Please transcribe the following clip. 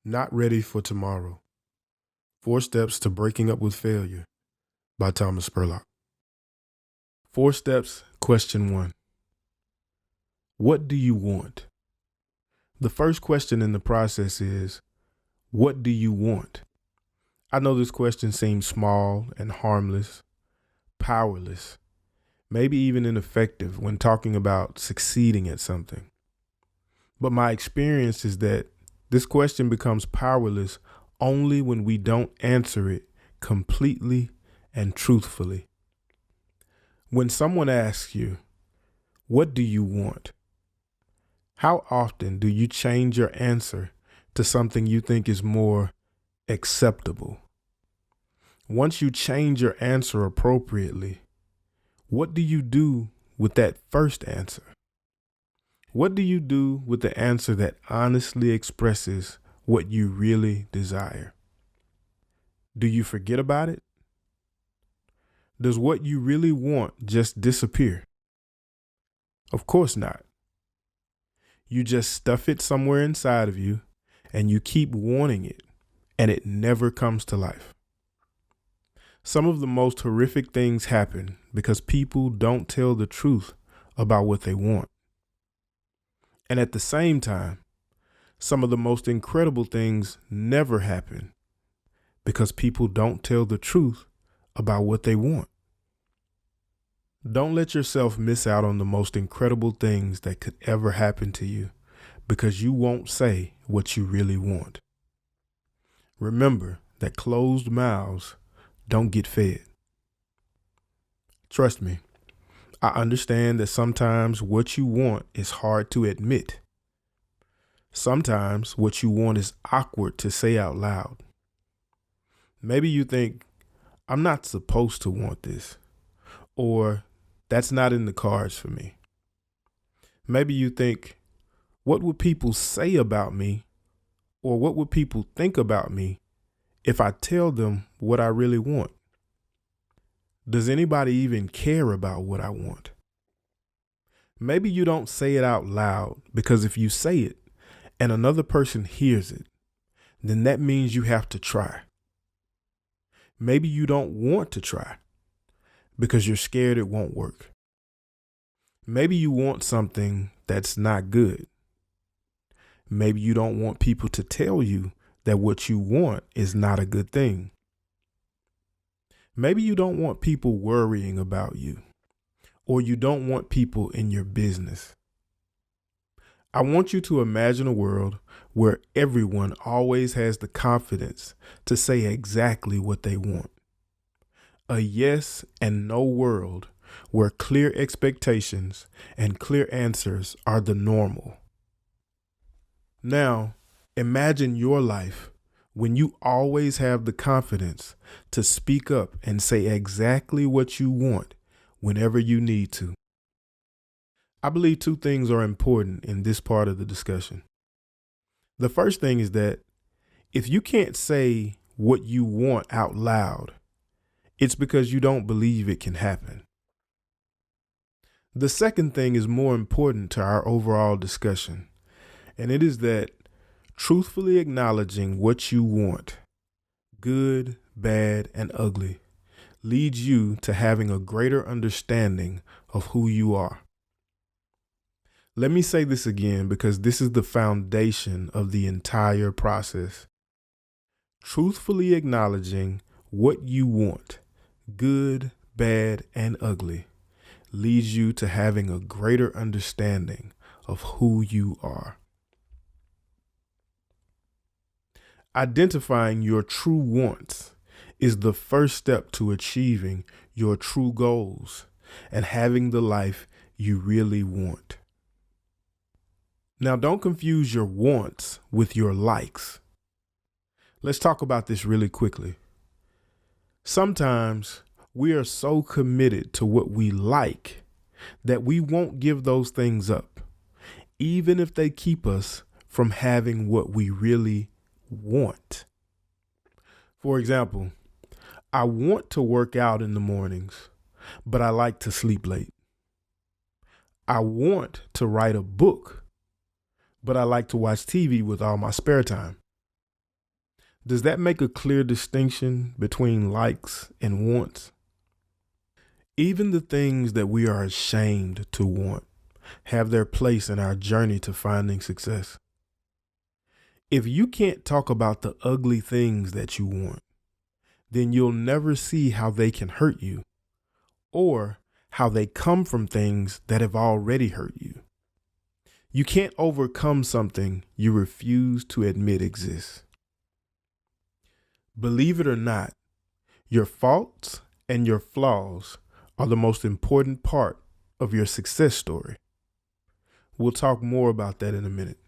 Not Ready for Tomorrow. 4 Steps to Breaking Up with Failure by Thomas Spurlock. 4 Steps, Question 1. What do you want? The first question in the process is, what do you want? I know this question seems small and harmless, powerless, maybe even ineffective when talking about succeeding at something. But my experience is that this question becomes powerless only when we don't answer it completely and truthfully. When someone asks you, what do you want? How often do you change your answer to something you think is more acceptable? Once you change your answer appropriately, what do you do with that first answer? What do you do with the answer that honestly expresses what you really desire? Do you forget about it? Does what you really want just disappear? Of course not. You just stuff it somewhere inside of you and you keep wanting it, and it never comes to life. Some of the most horrific things happen because people don't tell the truth about what they want. And at the same time, some of the most incredible things never happen because people don't tell the truth about what they want. Don't let yourself miss out on the most incredible things that could ever happen to you because you won't say what you really want. Remember that closed mouths don't get fed. Trust me, I understand that sometimes what you want is hard to admit. Sometimes what you want is awkward to say out loud. Maybe you think, I'm not supposed to want this, or that's not in the cards for me. Maybe you think, what would people say about me, or what would people think about me if I tell them what I really want? Does anybody even care about what I want? Maybe you don't say it out loud because if you say it and another person hears it, then that means you have to try. Maybe you don't want to try because you're scared it won't work. Maybe you want something that's not good. Maybe you don't want people to tell you that what you want is not a good thing. Maybe you don't want people worrying about you, or you don't want people in your business. I want you to imagine a world where everyone always has the confidence to say exactly what they want. A yes and no world where clear expectations and clear answers are the normal. Now, imagine your life when you always have the confidence to speak up and say exactly what you want whenever you need to. I believe 2 things are important in this part of the discussion. The first thing is that if you can't say what you want out loud, it's because you don't believe it can happen. The second thing is more important to our overall discussion, and it is that truthfully acknowledging what you want, good, bad, and ugly, leads you to having a greater understanding of who you are. Let me say this again because this is the foundation of the entire process. Truthfully acknowledging what you want, good, bad, and ugly, leads you to having a greater understanding of who you are. Identifying your true wants is the first step to achieving your true goals and having the life you really want. Now, don't confuse your wants with your likes. Let's talk about this really quickly. Sometimes we are so committed to what we like that we won't give those things up, even if they keep us from having what we really want. For example, I want to work out in the mornings, but I like to sleep late. I want to write a book, but I like to watch TV with all my spare time. Does that make a clear distinction between likes and wants? Even the things that we are ashamed to want have their place in our journey to finding success. If you can't talk about the ugly things that you want, then you'll never see how they can hurt you or how they come from things that have already hurt you. You can't overcome something you refuse to admit exists. Believe it or not, your faults and your flaws are the most important part of your success story. We'll talk more about that in a minute.